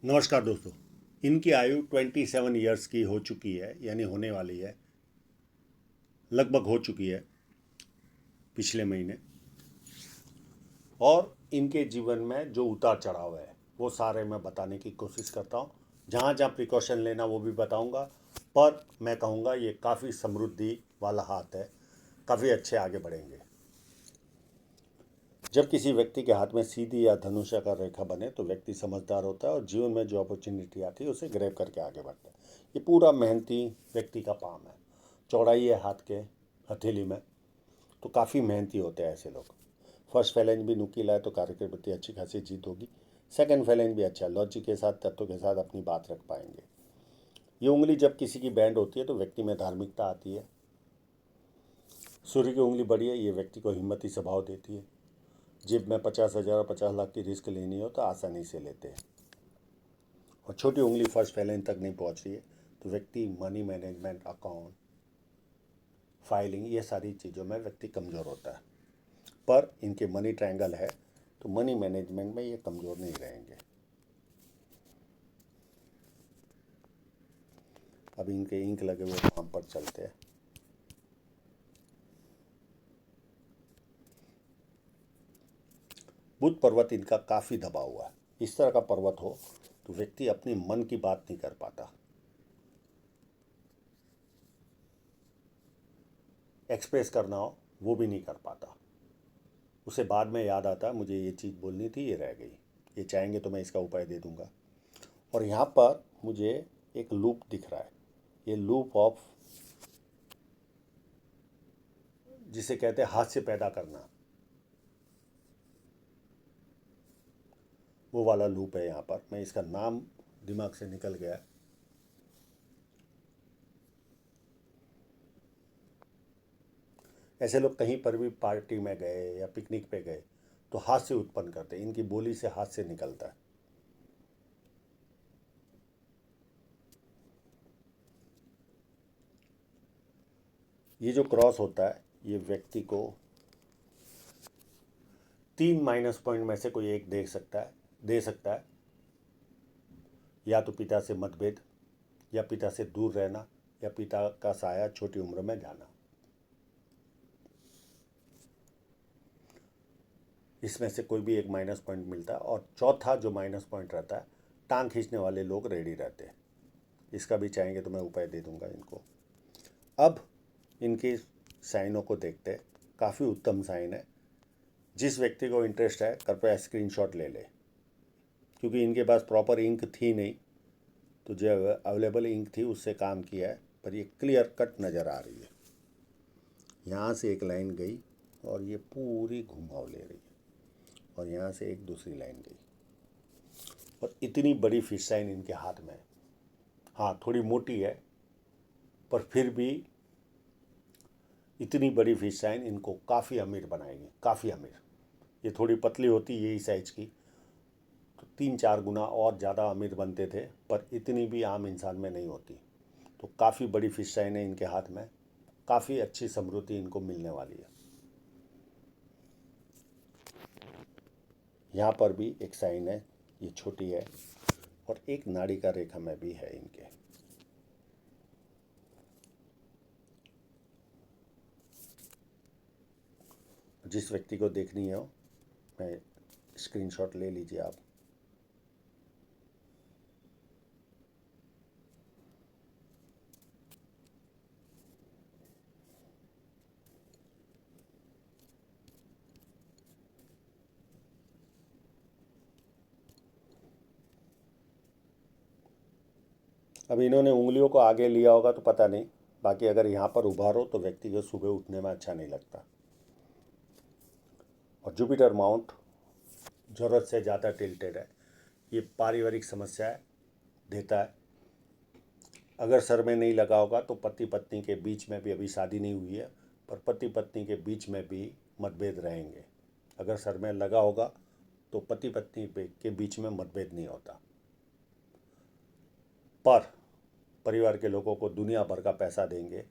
नमस्कार दोस्तों। इनकी आयु 27 ईयर्स की हो चुकी है, यानी होने वाली है, लगभग हो चुकी है पिछले महीने। और इनके जीवन में जो उतार चढ़ाव है वो सारे मैं बताने की कोशिश करता हूँ। जहाँ जहाँ प्रिकॉशन लेना वो भी बताऊँगा, पर मैं कहूँगा ये काफ़ी समृद्धि वाला हाथ है, काफ़ी अच्छे आगे बढ़ेंगे। जब किसी व्यक्ति के हाथ में सीधी या धनुषाकार रेखा बने तो व्यक्ति समझदार होता है और जीवन में जो अपॉर्चुनिटी आती है उसे ग्रैब करके आगे बढ़ता है। ये पूरा मेहनती व्यक्ति का काम है। चौड़ाई है हाथ के हथेली में, तो काफ़ी मेहनती होते हैं ऐसे लोग। फर्स्ट फैलेंज भी नुकीला है तो कार्य के प्रति अच्छी खासी जीत होगी। सेकंड फैलेंज भी अच्छा है, लॉजिक के साथ तत्व के साथ अपनी बात रख पाएंगे। ये उंगली जब किसी की बैंड होती है तो व्यक्ति में धार्मिकता आती है। सूर्य की उंगली बड़ी है, ये व्यक्ति को हिम्मती स्वभाव देती है। जेब में 50,000 और 50 लाख की रिस्क लेनी हो तो आसानी से लेते हैं। और छोटी उंगली फर्स्ट फैलेंज तक नहीं पहुंच रही है तो व्यक्ति मनी मैनेजमेंट, अकाउंट, फाइलिंग, ये सारी चीज़ों में व्यक्ति कमज़ोर होता है। पर इनके मनी ट्रायंगल है तो मनी मैनेजमेंट में ये कमज़ोर नहीं रहेंगे। अब इनके इंक लगे हुए काम पर चलते हैं। बुध पर्वत इनका काफ़ी दबा हुआ है। इस तरह का पर्वत हो तो व्यक्ति अपनी मन की बात नहीं कर पाता, एक्सप्रेस करना हो वो भी नहीं कर पाता। उसे बाद में याद आता है मुझे ये चीज़ बोलनी थी, ये रह गई। ये चाहेंगे तो मैं इसका उपाय दे दूंगा। और यहाँ पर मुझे एक लूप दिख रहा है, ये लूप ऑफ, जिसे कहते हैं हाथ से पैदा करना, वो वाला लूप है। यहाँ पर मैं इसका नाम दिमाग से निकल गया है। ऐसे लोग कहीं पर भी पार्टी में गए या पिकनिक पे गए तो हाथ से उत्पन्न करते हैं, इनकी बोली से हाथ से निकलता है। ये जो क्रॉस होता है ये व्यक्ति को 3 माइनस पॉइंट में से कोई एक दे सकता है। या तो पिता से मतभेद, या पिता से दूर रहना, या पिता का साया छोटी उम्र में जाना। इसमें से कोई भी एक माइनस पॉइंट मिलता है। और चौथा जो माइनस पॉइंट रहता है, टांग खींचने वाले लोग रेडी रहते हैं। इसका भी चाहेंगे तो मैं उपाय दे दूंगा इनको। अब इनके साइनों को देखते हैं। काफ़ी उत्तम साइन है। जिस व्यक्ति को इंटरेस्ट है कृपया स्क्रीनशॉट ले ले, क्योंकि इनके पास प्रॉपर इंक थी नहीं, तो जो अवेलेबल इंक थी उससे काम किया है, पर ये क्लियर कट नज़र आ रही है। यहाँ से एक लाइन गई और ये पूरी घुमाव ले रही है, और यहाँ से एक दूसरी लाइन गई, और इतनी बड़ी फिश साइन इनके हाथ में है। हाँ, थोड़ी मोटी है, पर फिर भी इतनी बड़ी फिश साइन इनको काफ़ी अमीर बनाएगी, काफ़ी अमीर। ये थोड़ी पतली होती यही साइज की तो 3-4 गुना और ज़्यादा अमीर बनते थे, पर इतनी भी आम इंसान में नहीं होती। तो काफ़ी बड़ी फिश साइन है इनके हाथ में, काफ़ी अच्छी समृद्धि इनको मिलने वाली है। यहाँ पर भी एक साइन है, ये छोटी है, और एक नाड़ी का रेखा में भी है इनके। जिस व्यक्ति को देखनी हो मैं स्क्रीनशॉट ले लीजिए आप। अब इन्होंने उंगलियों को आगे लिया होगा तो पता नहीं, बाकी अगर यहाँ पर उभारो तो व्यक्ति को सुबह उठने में अच्छा नहीं लगता। और जुपिटर माउंट ज़रूरत से ज़्यादा टिल्टेड है, ये पारिवारिक समस्या देता है। अगर सर में नहीं लगा होगा तो पति पत्नी के बीच में भी, अभी शादी नहीं हुई है, पर पति पत्नी के बीच में भी मतभेद रहेंगे। अगर सर में लगा होगा तो पति पत्नी के बीच में मतभेद नहीं होता, पर परिवार के लोगों को दुनिया भर का पैसा देंगे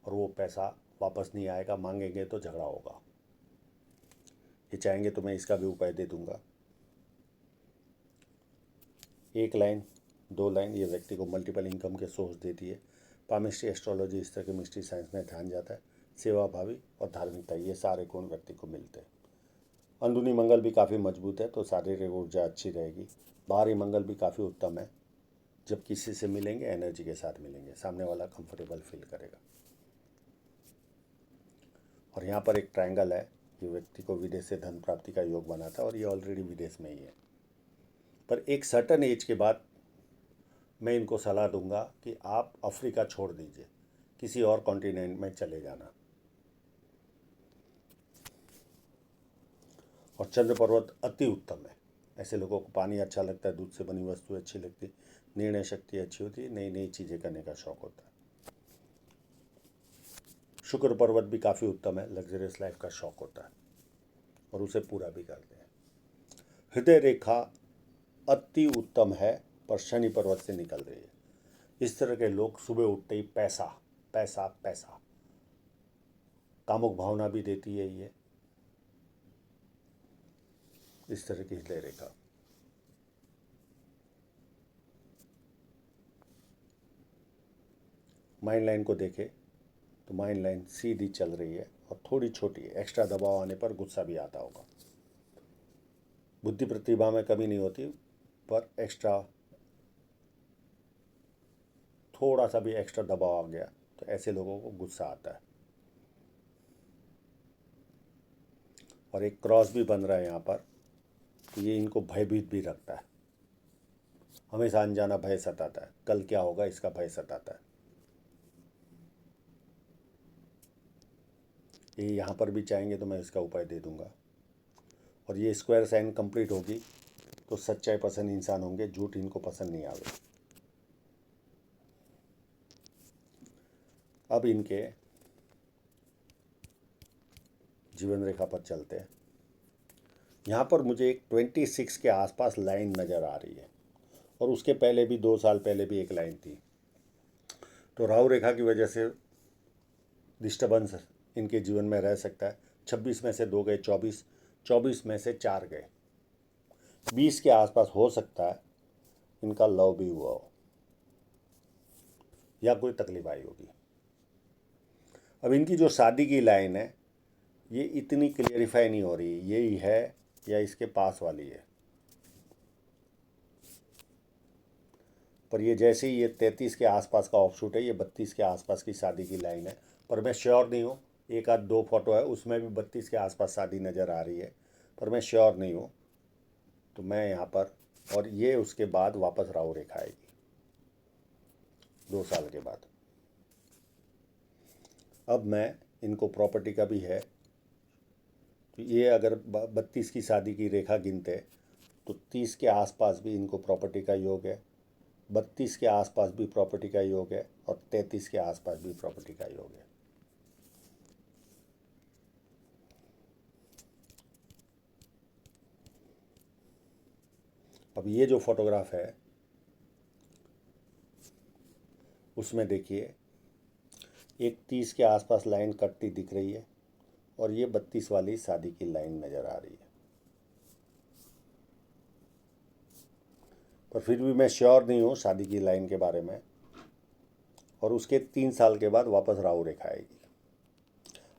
और वो पैसा वापस नहीं आएगा, मांगेंगे तो झगड़ा होगा। ये चाहेंगे तो मैं इसका भी उपाय दे दूंगा। एक लाइन, दो लाइन, ये व्यक्ति को मल्टीपल इनकम के सोर्स देती है। पामिस्ट्री, एस्ट्रोलॉजी, इस तरह के मिस्ट्री साइंस में ध्यान जाता है। सेवा भावी और धार्मिकता, ये सारे गुण व्यक्ति को मिलते हैं। अंदरूनी मंगल भी काफ़ी मजबूत है, तो शारीरिक ऊर्जा अच्छी रहेगी। बाहरी मंगल भी काफ़ी उत्तम है। जब किसी से मिलेंगे एनर्जी के साथ मिलेंगे, सामने वाला कंफर्टेबल फील करेगा। और यहाँ पर एक ट्रायंगल है, ये व्यक्ति को विदेश से धन प्राप्ति का योग बनाता है, और ये ऑलरेडी विदेश में ही है। पर एक सर्टन एज के बाद मैं इनको सलाह दूंगा कि आप अफ्रीका छोड़ दीजिए, किसी और कॉन्टिनेंट में चले जाना। और चंद्र पर्वत अति उत्तम है। ऐसे लोगों को पानी अच्छा लगता है, दूध से बनी वस्तु अच्छी लगती, निर्णय शक्ति अच्छी होती है, नई नई चीज़ें करने का शौक होता है। शुक्र पर्वत भी काफ़ी उत्तम है, लग्जरियस लाइफ का शौक होता है और उसे पूरा भी करते हैं। हृदय रेखा अति उत्तम है, पर शनि पर्वत से निकल रही है। इस तरह के लोग सुबह उठते ही पैसा पैसा पैसा, कामुक भावना भी देती है ये, इस तरह की हृदय रेखा। माइंड लाइन को देखें तो माइंड लाइन सीधी चल रही है और थोड़ी छोटी है। एक्स्ट्रा दबाव आने पर गुस्सा भी आता होगा। बुद्धि प्रतिभा में कमी नहीं होती, पर एक्स्ट्रा थोड़ा सा भी एक्स्ट्रा दबाव आ गया तो ऐसे लोगों को गुस्सा आता है। और एक क्रॉस भी बन रहा है यहाँ पर, तो ये इनको भयभीत भी रखता है। हमेशा अनजाना भय सताता है, कल क्या होगा इसका भय सताता है। ये यहाँ पर भी चाहेंगे तो मैं इसका उपाय दे दूंगा। और ये स्क्वायर साइन कंप्लीट होगी तो सच्चाई पसंद इंसान होंगे, झूठ इनको पसंद नहीं आवे। अब इनके जीवन रेखा पर चलते हैं। यहाँ पर मुझे एक 26 के आसपास लाइन नज़र आ रही है, और उसके पहले भी 2 साल पहले भी एक लाइन थी। तो राहु रेखा की वजह से डिस्टर्बेंस इनके जीवन में रह सकता है। 26 में से 2 गए, 24 में से 4 गए, 20 के आसपास हो सकता है इनका लव भी हुआ हो या कोई तकलीफ आई होगी। अब इनकी जो शादी की लाइन है ये इतनी क्लियरिफाई नहीं हो रही, यही है या इसके पास वाली है। पर ये जैसे ही ये 33 के आसपास का ऑफशूट है, ये 32 के आसपास की शादी की लाइन है। पर मैं श्योर नहीं हूँ, एक आध 2 फोटो है उसमें भी 32 के आसपास शादी नज़र आ रही है, पर मैं श्योर नहीं हूँ। तो मैं यहाँ पर, और ये उसके बाद वापस राहु रेखा आएगी 2 साल के बाद। अब मैं इनको प्रॉपर्टी का भी है, तो ये अगर 32 की शादी की रेखा गिनते तो 30 के आसपास भी इनको प्रॉपर्टी का योग है, 32 के आसपास भी प्रॉपर्टी का योग है, और 33 के आसपास भी प्रॉपर्टी का योग है। अब ये जो फोटोग्राफ है उसमें देखिए एक 30 के आसपास लाइन कटती दिख रही है, और ये 32 वाली शादी की लाइन नज़र आ रही है। पर फिर भी मैं श्योर नहीं हूँ शादी की लाइन के बारे में। और उसके 3 साल के बाद वापस राहु रेखा आएगी।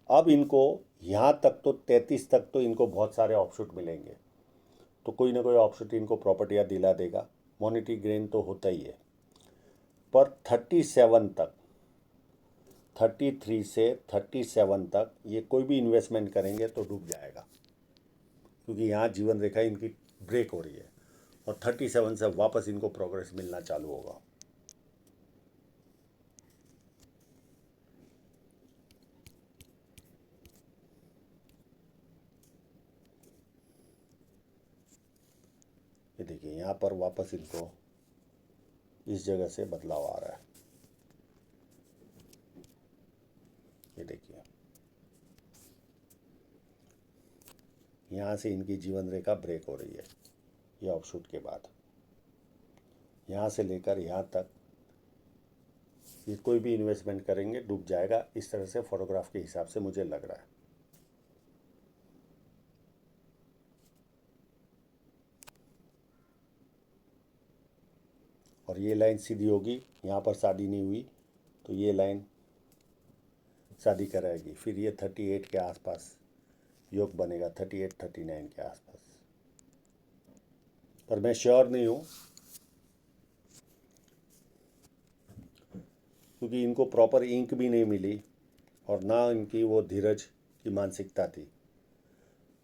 अब इनको यहाँ तक तो 33 तक तो इनको बहुत सारे ऑप्शूट मिलेंगे, तो कोई ना कोई ऑप्शूट इनको प्रॉपर्टियाँ दिला देगा, मॉनेटरी गेन तो होता ही है। पर 37 तक, 33 से 37 तक ये कोई भी इन्वेस्टमेंट करेंगे तो डूब जाएगा, क्योंकि यहाँ जीवन रेखा इनकी ब्रेक हो रही है, और 37 से वापस इनको प्रोग्रेस मिलना चालू होगा। ये देखिए यहाँ पर वापस इनको इस जगह से बदलाव आ रहा है। ये देखिए यहाँ से इनकी जीवन रेखा ब्रेक हो रही है, ये ऑफशूट के बाद यहाँ से लेकर यहाँ तक ये कोई भी इन्वेस्टमेंट करेंगे डूब जाएगा, इस तरह से फोटोग्राफ के हिसाब से मुझे लग रहा है। और ये लाइन सीधी होगी, यहाँ पर शादी नहीं हुई तो ये लाइन शादी कराएगी। फिर ये 38 के आसपास योग बनेगा, 38 39 के आसपास। पर मैं श्योर नहीं हूँ क्योंकि इनको प्रॉपर इंक भी नहीं मिली और ना इनकी वो धीरज की मानसिकता थी।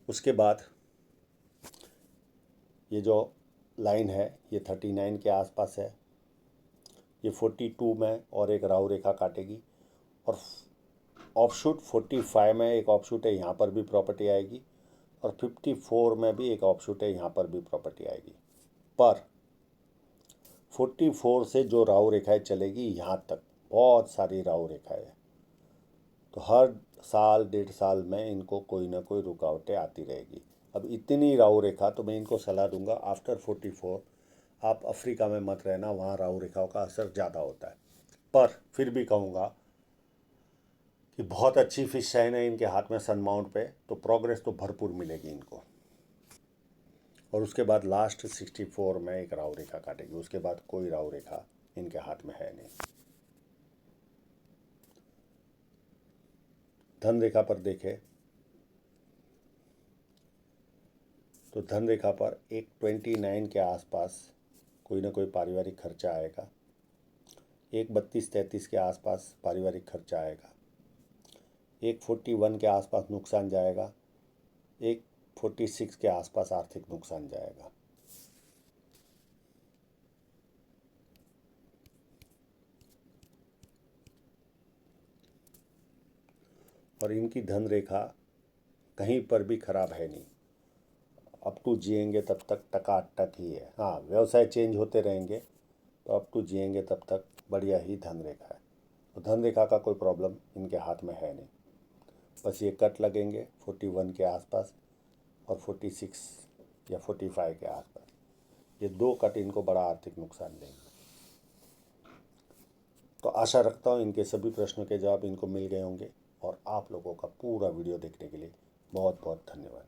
उसके बाद ये जो लाइन है ये 39 के आसपास है, ये 42 में और एक राहु रेखा काटेगी और ऑफशूट 45 में एक ऑफशूट है, यहाँ पर भी प्रॉपर्टी आएगी और 54 में भी एक ऑफशूट है, यहाँ पर भी प्रॉपर्टी आएगी। पर 44 से जो राहु रेखाएं चलेगी यहाँ तक बहुत सारी राहु रेखाएं, तो हर साल 1.5 साल में इनको कोई ना कोई रुकावटें आती रहेगी। अब इतनी राहु रेखा, तो मैं इनको सलाह दूंगा आफ्टर 44 आप अफ्रीका में मत रहना, वहाँ राहु रेखाओं का असर ज़्यादा होता है। पर फिर भी कहूँगा कि बहुत अच्छी फिश साइन है इनके हाथ में सन माउंट पे, तो प्रोग्रेस तो भरपूर मिलेगी इनको। और उसके बाद लास्ट 64 में एक राहु रेखा काटेगी, उसके बाद कोई राहु रेखा इनके हाथ में है नहीं। धन रेखा पर देखें तो धन रेखा पर एक 29 के आसपास कोई ना कोई पारिवारिक खर्चा आएगा, एक 32-33 के आसपास पारिवारिक खर्चा आएगा, एक 41 के आसपास नुकसान जाएगा, एक 46 के आसपास आर्थिक नुकसान जाएगा। और इनकी धन रेखा कहीं पर भी खराब है नहीं, अप टू जिएंगे तब तक टकाटक ही है। हाँ, व्यवसाय चेंज होते रहेंगे तो अप टू जिएंगे तब तक बढ़िया ही धन रेखा है। तो धन रेखा का कोई प्रॉब्लम इनके हाथ में है नहीं, बस ये कट लगेंगे 41 के आसपास और 46 या 45 के आसपास। ये 2 कट इनको बड़ा आर्थिक नुकसान देंगे। तो आशा रखता हूँ इनके सभी प्रश्नों के जवाब इनको मिल गए होंगे और आप लोगों का पूरा वीडियो देखने के लिए बहुत बहुत धन्यवाद।